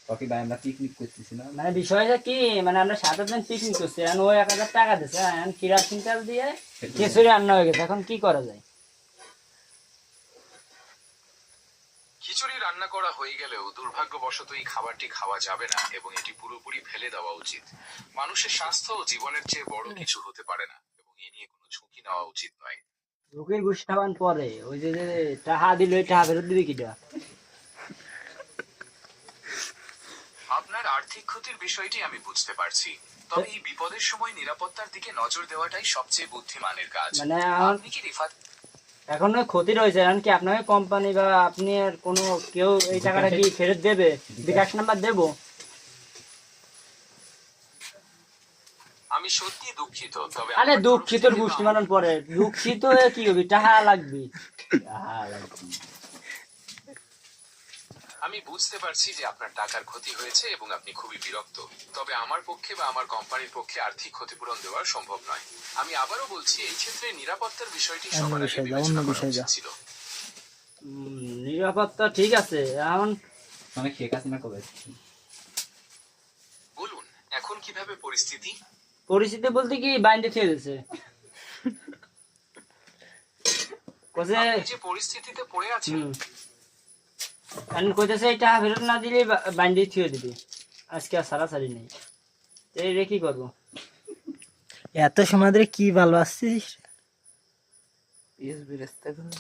ওকে ভাই আমরা পিকনিক করতেছি না, মানে বিষয়টা কি, মানে আমরা 7 জন পিকনিক করছি, এখন ওই 1000 টাকা দিচ্ছে, এখন কিরাসিন তেল দিয়ে খিচুড়ি রান্না হয়ে গেছে, এখন কি করা যায়? খিচুড়ি রান্না করা হয়ে গেলেও দুর্ভাগ্যবশত এই খাবারটি খাওয়া যাবে না এবং এটি পুরোপুরি ফেলে দেওয়া উচিত। মানুষের স্বাস্থ্য ও জীবনের চেয়ে বড় কিছু হতে পারে না এবং এ নিয়ে কোনো ঝুঁকি নেওয়া উচিত নয়। রুগীর ঘুষ খাওয়ান পরে ওই যে টাকা দিল, ওই টাকা ফেরত দিবি কিটা? আপনার আর্থিক ক্ষতির বিষয়টি আমি বুঝতে পারছি, তবে এই বিপদের সময় নিরাপত্তার দিকে নজর দেওয়াটাই সবচেয়ে বুদ্ধিমানের কাজ। মানে আপনি কি রিফাত এখন ওই ক্ষতি রয়েছে, এখন কি আপনাকে কোম্পানি বা আপনি আর কোনো কেউ এই টাকাটা কি ফেরত দেবে? বিকাশ নাম্বার দেবো? আমি সত্যি দুঃখিত, তবে আরে আমার তরফ দুঃখিত থেকে গোষ্ঠী বা- মানার পরে দুঃখিত হয়ে কি হবে? টাকা লাগবে, টাকা লাগবে। আমি বুঝতে পারছি যে আপনার টাকার ক্ষতি হয়েছে এবং আপনি খুবই বিরক্ত, তবে আমার পক্ষে বা আমার কোম্পানির পক্ষে আর্থিক ক্ষতিপূরণ দেওয়া সম্ভব নয়। আমি আবারও বলছি, এই ক্ষেত্রে নিরাপত্তার বিষয়টি সবার আগে বিবেচনা করা উচিত ছিল। নিরাপত্তা ঠিক আছে, এখন মানে শেখ হাসিনা কবে এসেছে? বলুন, এখন কিভাবে পরিস্থিতি? পরিস্থিতি বলতে কি বাইন্ডে খেয়ে দিচ্ছে, কোসে আপনি যে পরিস্থিতিতে পড়ে আছেন, এখন কইতেছে এই টাকা ফেরত না দিলে বাইন্ডে থুয়ে দিবি, আজকে আর সারাসারি নেই, এই রে কি করবো? এত সময় ধরে কি ভালো আসছিস?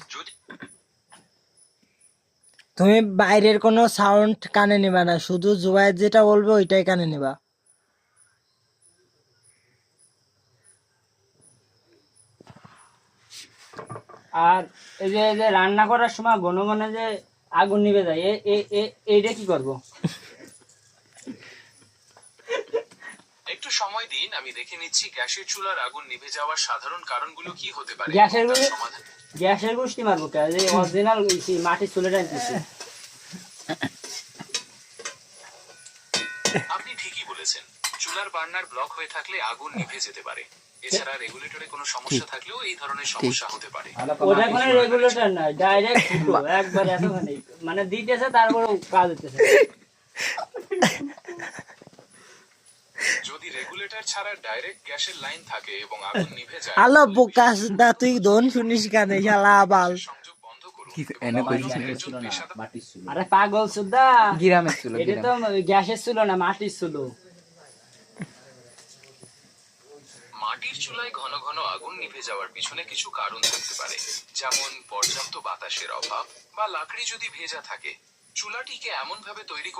যদি তুমি বাইরের কোনো সাউন্ড কানে নিবা না, শুধু জুবাইর যেটা বলবে ওইটাই কানে নিবা। আর এই যে রান্না করার সময় ঘন ঘন যে আগুন নিভে যায়, এইটা কি করবো? একটু সময় দিন, আমি দেখে নিচ্ছি গ্যাসের চুলার আগুন নিভে যাওয়ার সাধারণ কারণগুলো কি হতে পারে গ্যাসের এবং তার গুলো- সমাধান। গ্যাসের গোষ্ঠী মারবো কে? যে অরিজিনাল মাটির চুলে টানতেছে। আপনি ঠিকই বলেছেন, চুলার বার্নার ব্লক হয়ে থাকলে আগুন নিভে যেতে পারে। এছাড়া রেগুলেটরে কোনো সমস্যা থাকলেও এই ধরনের সমস্যা হতে পারে। ওটা কোনো রেগুলেটর নয়, ডাইরেক্ট ফুটো একবার এতখানি, মানে দিতেছে তারপরে কাজ হতেছে। যদি রেগুলেটর ছাড়া ডাইরেক্ট গ্যাসের লাইন থাকে এবং আগুন নিভে যায়, আলো তাহলে বোকাস দা, তুই দোন শুনিস কানে শালা আবাল। সংযোগ বন্ধ করুন কি এবং এনে প্রয়োজনে কইছিস একজন ছিল না, পেশাদার- মাটির ছিল, আরে পাগল সুদা, গ্রামের ছিল, এটা তো গ্যাসের ছিল না, মাটির ছিল। মাটির চুলায় ঘন ঘন আগুন নিভে যাওয়ার পিছনে কিছু কারণ থাকতে পারে, যেমন পর্যাপ্ত বাতাসের অভাব বা লাকড়ি যদি ভেজা থাকে। চুলাটিকে এমন ভাবে তৈরি